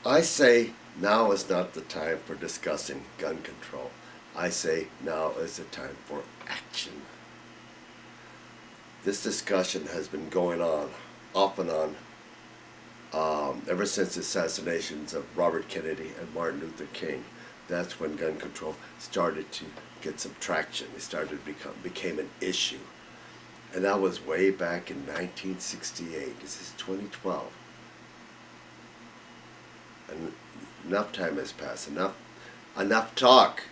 I say now is not the time for discussing gun control. I say now is the time for action. This discussion has been going on, off and on, ever since the assassinations of Robert Kennedy and Martin Luther King. That's when gun control started to get some traction. It started to became an issue. And that was way back in 1968. This is 2012. And enough time has passed. Enough talk.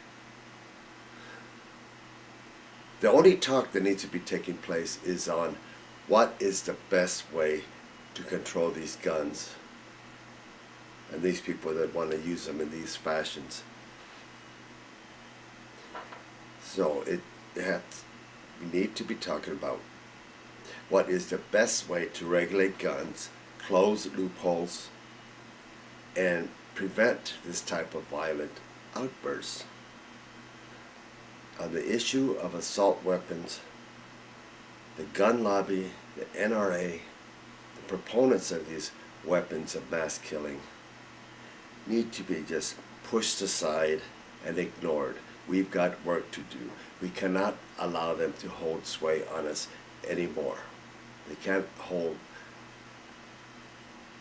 The only talk that needs to be taking place is on what is the best way to control these guns and these people that want to use them in these fashions. So we need to be talking about what is the best way to regulate guns, close loopholes, and prevent this type of violent outbursts. On the issue of assault weapons, the gun lobby, the NRA, the proponents of these weapons of mass killing need to be just pushed aside and ignored. We've got work to do. We cannot allow them to hold sway on us anymore. They can't hold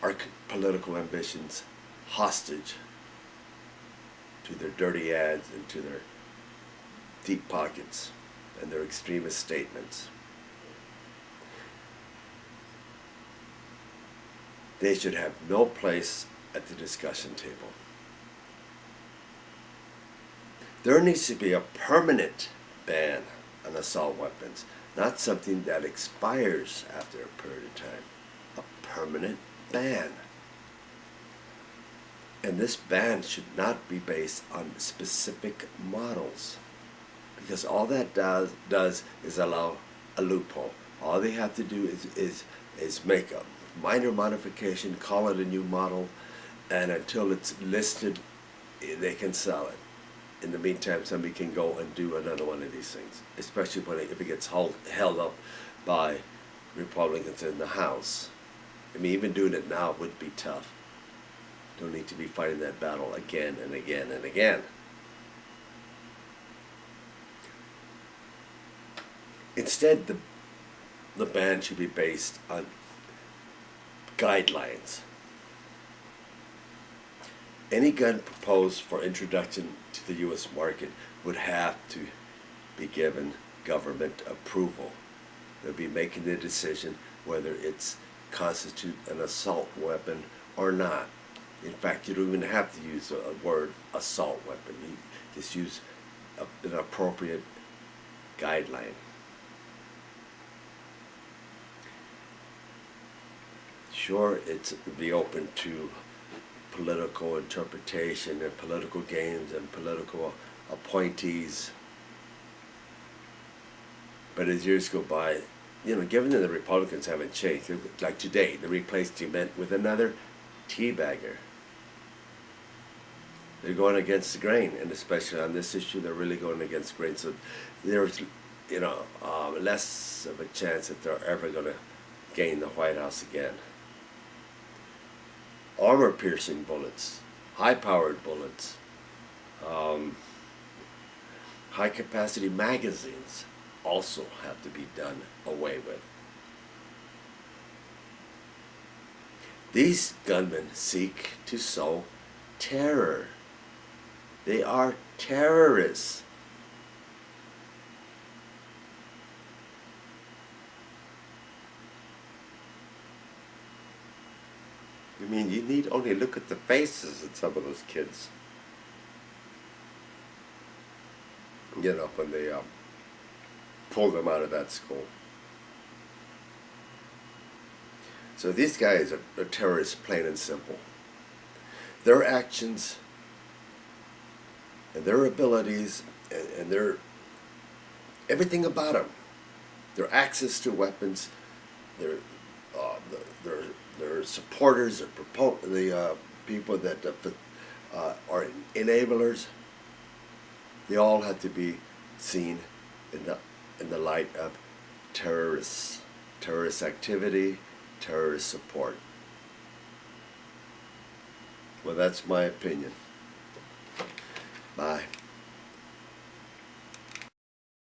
our political ambitions hostage to their dirty ads and to their deep pockets and their extremist statements. They should have no place at the discussion table. There needs to be a permanent ban on assault weapons, not something that expires after a period of time. A permanent ban. And this ban should not be based on specific models, because all that does is allow a loophole. All they have to do is make a minor modification, call it a new model, and until it's listed, they can sell it. In the meantime, somebody can go and do another one of these things, especially if it gets held up by Republicans in the House. I mean, even doing it now would be tough. Don't need to be fighting that battle again and again and again. Instead, the ban should be based on guidelines. Any gun proposed for introduction to the U.S. market would have to be given government approval. They'll be making the decision whether it's constitute an assault weapon or not. In fact, you don't even have to use the word assault weapon. You just use an appropriate guideline. Sure, it's be open to political interpretation and political games and political appointees. But as years go by, given that the Republicans haven't changed, like today, they replaced Dement with another teabagger. They're going against the grain, and especially on this issue, they're really going against the grain. So there's, less of a chance that they're ever going to gain the White House again. Armor-piercing bullets, high-powered bullets, high-capacity magazines also have to be done away with. These gunmen seek to sow terror. They are terrorists. I mean, you need only look at the faces of some of those kids. When they pull them out of that school. So these guys are terrorists, plain and simple. Their actions and their abilities and their everything about them, their access to weapons, their supporters, the people that are enablers, they all have to be seen in the light of terrorist activity, terrorist support. Well, that's my opinion.